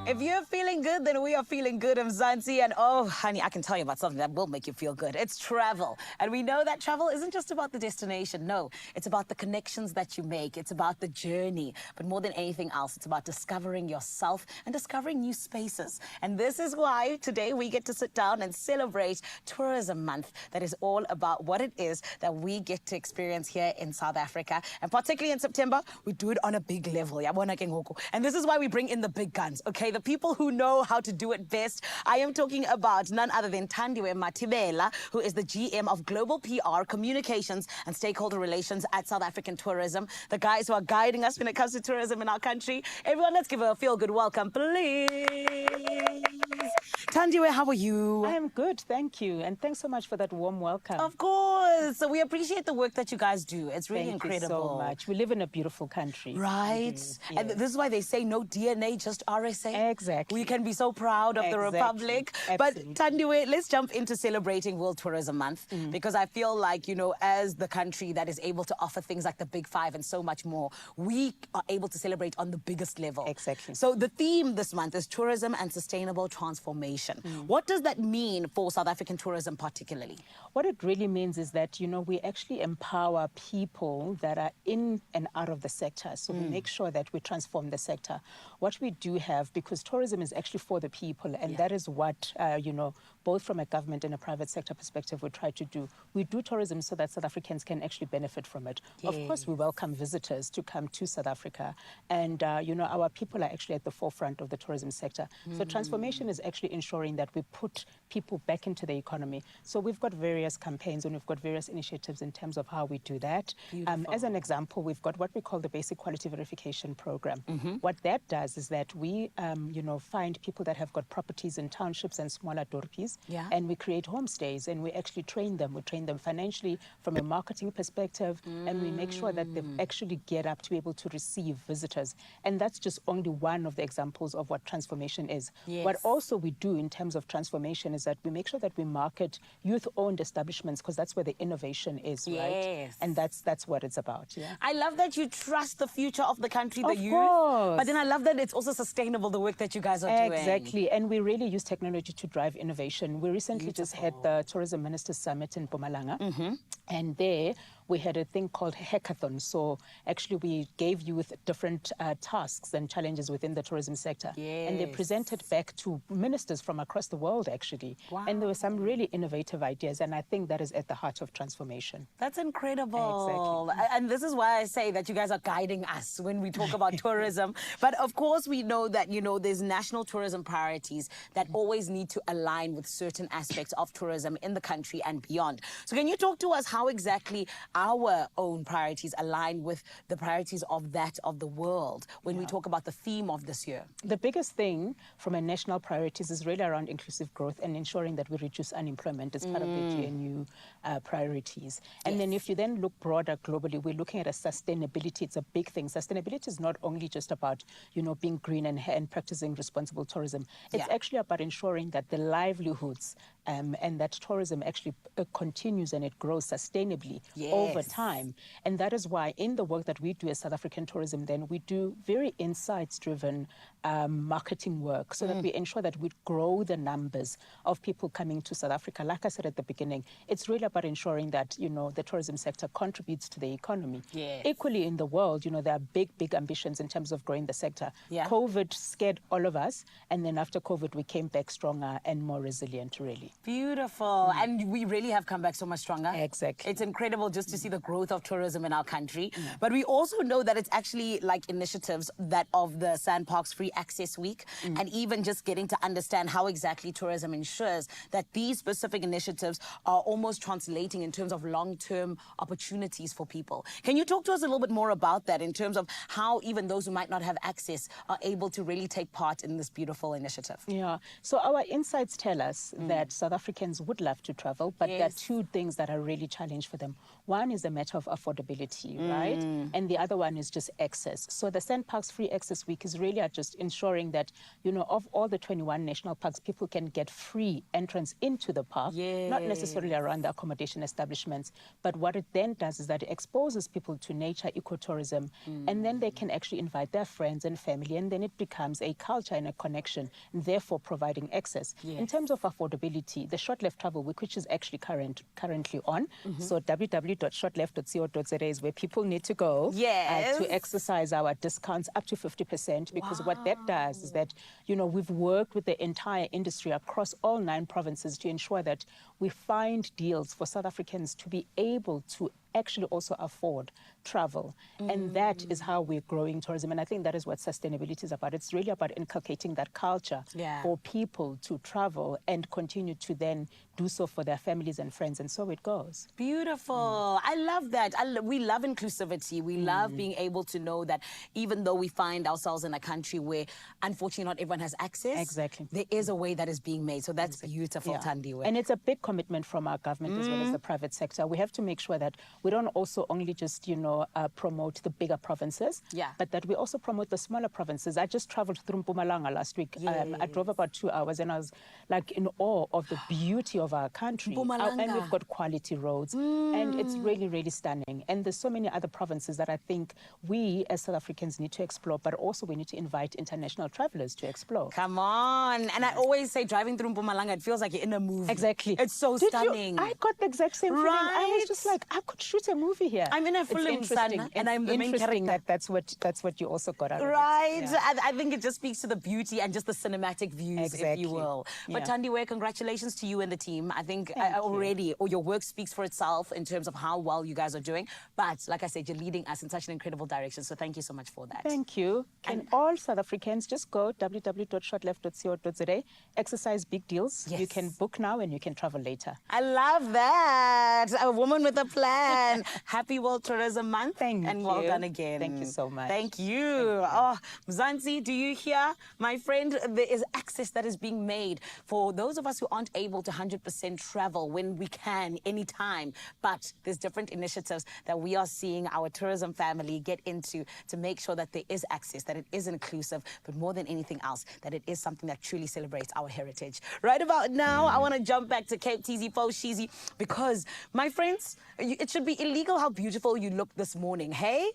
If you're feeling good, then we are feeling good, Mzansi. And oh, honey, I can tell you about something that will make you feel good. It's travel. And we know that travel isn't just about the destination. No, it's about the connections that you make. It's about the journey. But more than anything else, it's about discovering yourself and discovering new spaces. And this is why today we get to sit down and celebrate Tourism Month. That is all about what it is that we get to experience here in South Africa. And particularly in September, we do it on a big level. And this is why we bring in the big guns, okay? The people who know how to do it best. I am talking about none other than Thandiwe Mathibela, who is the GM of Global PR, Communications and Stakeholder Relations at South African Tourism. The guys who are guiding us when it comes to tourism in our country. Everyone, let's give her a feel-good welcome, please. Thandiwe, how are you? I am good, thank you. And thanks so much for that warm welcome. Of course. So we appreciate the work that you guys do. It's really incredible. Thank you so much. We live in a beautiful country. Right. Yes. And this is why they say no DNA, just RSA. Exactly. We can be so proud of the Republic. Absolutely. But Thandiwe, let's jump into celebrating World Tourism Month because I feel like, you know, as the country that is able to offer things like the Big Five and so much more, we are able to celebrate on the biggest level. Exactly. So the theme this month is tourism and sustainable transformation. What does that mean for South African tourism particularly? What it really means is that, you know, we actually empower people that are in and out of the sector. So we make sure that we transform the sector. What we do have, because tourism is actually for the people, and that is what, you know, both from a government and a private sector perspective, we try to do. We do tourism so that South Africans can actually benefit from it. Of course, we welcome visitors to come to South Africa. And, you know, our people are actually at the forefront of the tourism sector. So transformation is actually ensuring that we put people back into the economy. So we've got various campaigns and we've got various initiatives in terms of how we do that. As an example, we've got what we call the Basic Quality Verification Program. What that does is that we, you know, find people that have got properties in townships and smaller dorpies, and we create homestays and we actually train them. We train them financially from a marketing perspective, and we make sure that they actually get up to be able to receive visitors. And that's just only one of the examples of what transformation is. What also we do in terms of transformation is that we make sure that we market youth-owned establishments because that's where the innovation is, right? And that's what it's about. I love that you trust the future of the country, the youth. Course. But then I love that it's also sustainable, the work that you guys are doing. Exactly. And we really use technology to drive innovation. We recently just had the Tourism Ministers Summit in Mpumalanga. And there we had a thing called hackathon. So actually we gave youth different tasks and challenges within the tourism sector. And they presented back to ministers from across the world, actually. And there were some really innovative ideas. And I think that is at the heart of transformation. That's incredible. Exactly. And this is why I say that you guys are guiding us when we talk about tourism. But of course, we know that, you know, there's national tourism priorities that always need to align with certain aspects of tourism in the country and beyond. So can you talk to us how exactly our own priorities align with the priorities of that of the world when we talk about the theme of this year? The biggest thing from a national priorities is really around inclusive growth and ensuring that we reduce unemployment as part of the GNU priorities. And then if you then look broader globally, we're looking at a sustainability. It's a big thing. Sustainability is not only just about, you know, being green and practicing responsible tourism. It's actually about ensuring that the livelihoods and that tourism actually continues and it grows sustainably over time. And that is why in the work that we do as South African Tourism, then we do very insights-driven marketing work so that we ensure that we grow the numbers of people coming to South Africa. Like I said at the beginning, it's really about ensuring that, you know, the tourism sector contributes to the economy. Equally in the world, you know, there are big ambitions in terms of growing the sector. COVID scared all of us. And then after COVID, we came back stronger and more resilient, really. Beautiful. And we really have come back so much stronger. Exactly. It's incredible just to see the growth of tourism in our country. But we also know that it's actually like initiatives that of the Sandparks Free Access Week and even just getting to understand how exactly tourism ensures that these specific initiatives are almost translating in terms of long-term opportunities for people. Can you talk to us a little bit more about that in terms of how even those who might not have access are able to really take part in this beautiful initiative? So our insights tell us that South Africans would love to travel, but there are two things that are really challenged for them. One one is a matter of affordability, right? And the other one is just access. So the Sandparks Free Access Week is really just ensuring that, you know, of all the 21 national parks, people can get free entrance into the park, not necessarily around the accommodation establishments, but what it then does is that it exposes people to nature, ecotourism, and then they can actually invite their friends and family, and then it becomes a culture and a connection, therefore providing access. In terms of affordability, the Short Left Travel Week, which is actually currently on, so www.shortleft.co.za is where people need to go to exercise our discounts up to 50%, because what that does is that, you know, we've worked with the entire industry across all 9 provinces to ensure that we find deals for South Africans to be able to actually also afford travel. And that is how we're growing tourism. And I think that is what sustainability is about. It's really about inculcating that culture for people to travel and continue to then do so for their families and friends. And so it goes. Beautiful. I love that. We love inclusivity. We love being able to know that even though we find ourselves in a country where unfortunately not everyone has access, there is a way that is being made. So that's beautiful, Thandiwe. And it's a big commitment from our government as well as the private sector. We have to make sure that we don't also only just, you know, promote the bigger provinces, but that we also promote the smaller provinces. I just traveled through Mpumalanga last week. I drove about 2 hours and I was like in awe of the beauty of our country. And we've got quality roads and it's really, really stunning. And there's so many other provinces that I think we as South Africans need to explore, but also we need to invite international travelers to explore. Come on. And I always say driving through Mpumalanga, it feels like you're in a movie. Exactly. It's so stunning. I got the exact same feeling. I was just like, I could shoot a movie here. I'm in a film, son, and I'm the main character. That's what you also got out of it. Right. I think it just speaks to the beauty and just the cinematic views, if you will. But Thandiwe, congratulations to you and the team. I think your work speaks for itself in terms of how well you guys are doing. But like I said, you're leading us in such an incredible direction. So thank you so much for that. Thank you. And all South Africans, just go www.shortleft.co.za, exercise big deals. You can book now and you can travel later. I love that. A woman with a plan. Happy World Tourism Month. And well done again. Thank you so much. Thank you. Oh, Mzansi, do you hear? My friend, there is access that is being made for those of us who aren't able to 100% travel when we can, anytime. But there's different initiatives that we are seeing our tourism family get into to make sure that there is access, that it is inclusive, but more than anything else, that it is something that truly celebrates our heritage. Right about now, I want to jump back to Cape TZ Shizi, because, my friends, it should be illegal how beautiful you look this morning, hey?